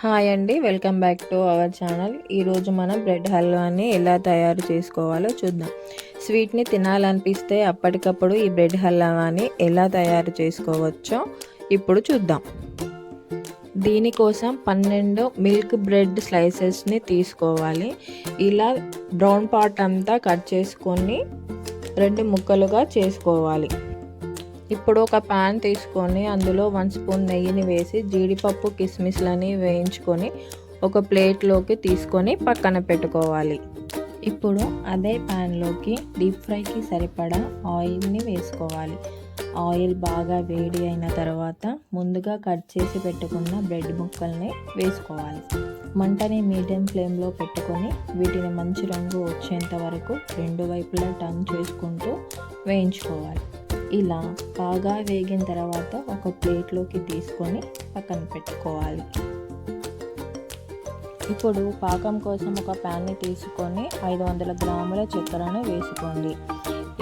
Hi అండి, welcome back to our channel. ఈరోజు మనం బ్రెడ్ హల్వాని ఎలా తయారు చేసుకోవాలో చూద్దాం. స్వీట్ని తినాలనిపిస్తే అప్పటికప్పుడు ఈ బ్రెడ్ హల్వాని ఎలా తయారు చేసుకోవచ్చో ఇప్పుడు చూద్దాం. దీనికోసం 12 మిల్క్ బ్రెడ్ స్లైసెస్ని తీసుకోవాలి. ఇలా బ్రౌన్ పార్ట్ అంతా కట్ చేసుకొని 2 ముక్కలుగా చేసుకోవాలి. ఇప్పుడు ఒక ప్యాన్ తీసుకొని అందులో 1 స్పూన్ నెయ్యిని వేసి జీడిపప్పు కిస్మిస్లని వేయించుకొని ఒక ప్లేట్లోకి తీసుకొని పక్కన పెట్టుకోవాలి. ఇప్పుడు అదే ప్యాన్లోకి డీప్ ఫ్రైకి సరిపడా ఆయిల్ని వేసుకోవాలి. ఆయిల్ బాగా వేడి అయిన తర్వాత ముందుగా కట్ చేసి పెట్టుకున్న బ్రెడ్ ముక్కల్ని వేసుకోవాలి. మంటని మీడియం ఫ్లేమ్లో పెట్టుకొని వీటిని మంచి రంగు వచ్చేంత వరకు 2 వైపులా టర్న్ చేసుకుంటూ వేయించుకోవాలి. ఇలా బాగా వేగిన తర్వాత ఒక ప్లేట్లోకి తీసుకొని పక్కన పెట్టుకోవాలి. ఇప్పుడు పాకం కోసం ఒక ప్యాన్ని తీసుకొని 500 గ్రాముల చక్కెరను వేసుకోండి.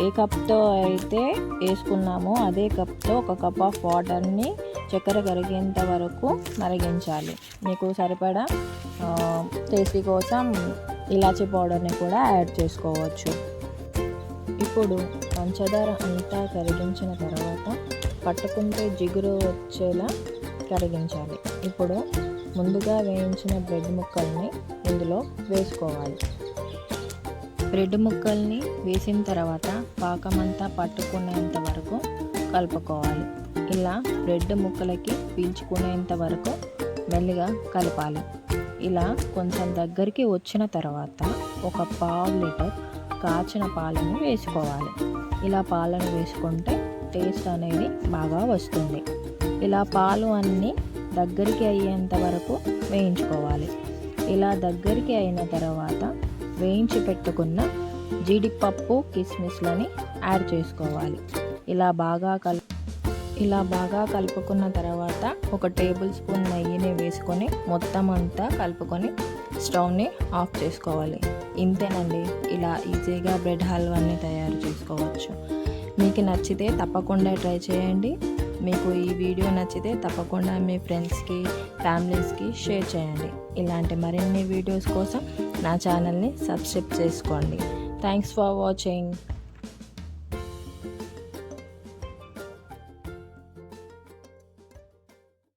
ఏ కప్తో అయితే వేసుకున్నామో అదే కప్తో ఒక కప్ ఆఫ్ వాటర్ని చక్కెర కరిగేంత వరకు మరిగించాలి. మీకు సరిపడా టేస్టీ కోసం ఇలాచీ పౌడర్ని కూడా యాడ్ చేసుకోవచ్చు. ఇప్పుడు పంచదార అంతా కరిగించిన తర్వాత పట్టుకుంటే జిగురు వచ్చేలా కరిగించాలి. ఇప్పుడు ముందుగా వేయించిన బ్రెడ్ ముక్కల్ని ఇందులో వేసుకోవాలి. బ్రెడ్ ముక్కల్ని వేసిన తర్వాత పాకమంతా పట్టుకునేంత వరకు కలుపుకోవాలి. ఇలా బ్రెడ్ ముక్కలకి పీల్చుకునేంత వరకు మెల్లిగా కలపాలి. ఇలా కొంచెం దగ్గరికి వచ్చిన తర్వాత ఒక 1/2 లీటర్ కాచిన పాలను వేసుకోవాలి. ఇలా పాలను వేసుకుంటే టేస్ట్ అనేది బాగా వస్తుంది. ఇలా పాలు అన్నీ దగ్గరికి అయ్యేంత వరకు వేయించుకోవాలి. ఇలా దగ్గరికి అయిన తర్వాత వేయించి పెట్టుకున్న జీడిపప్పు కిస్మిస్లని యాడ్ చేసుకోవాలి. ఇలా బాగా కలుపుకున్న తర్వాత ఒక టేబుల్ స్పూన్ నెయ్యిని వేసుకొని మొత్తం అంతా కలుపుకొని స్టవ్ని ఆఫ్ చేసుకోవాలి. ఇంతేనండి, ఇలా ఈజీగా బ్రెడ్ హల్వాని తయారు చేసుకోవచ్చు. మీకు నచ్చితే తప్పకుండా ట్రై చేయండి. మీకు ఈ వీడియో నచ్చితే తప్పకుండా మీ ఫ్రెండ్స్కి, ఫ్యామిలీస్కి షేర్ చేయండి. ఇలాంటి మరిన్ని వీడియోస్ కోసం నా ఛానల్ని సబ్స్క్రైబ్ చేసుకోండి. Thanks for watching.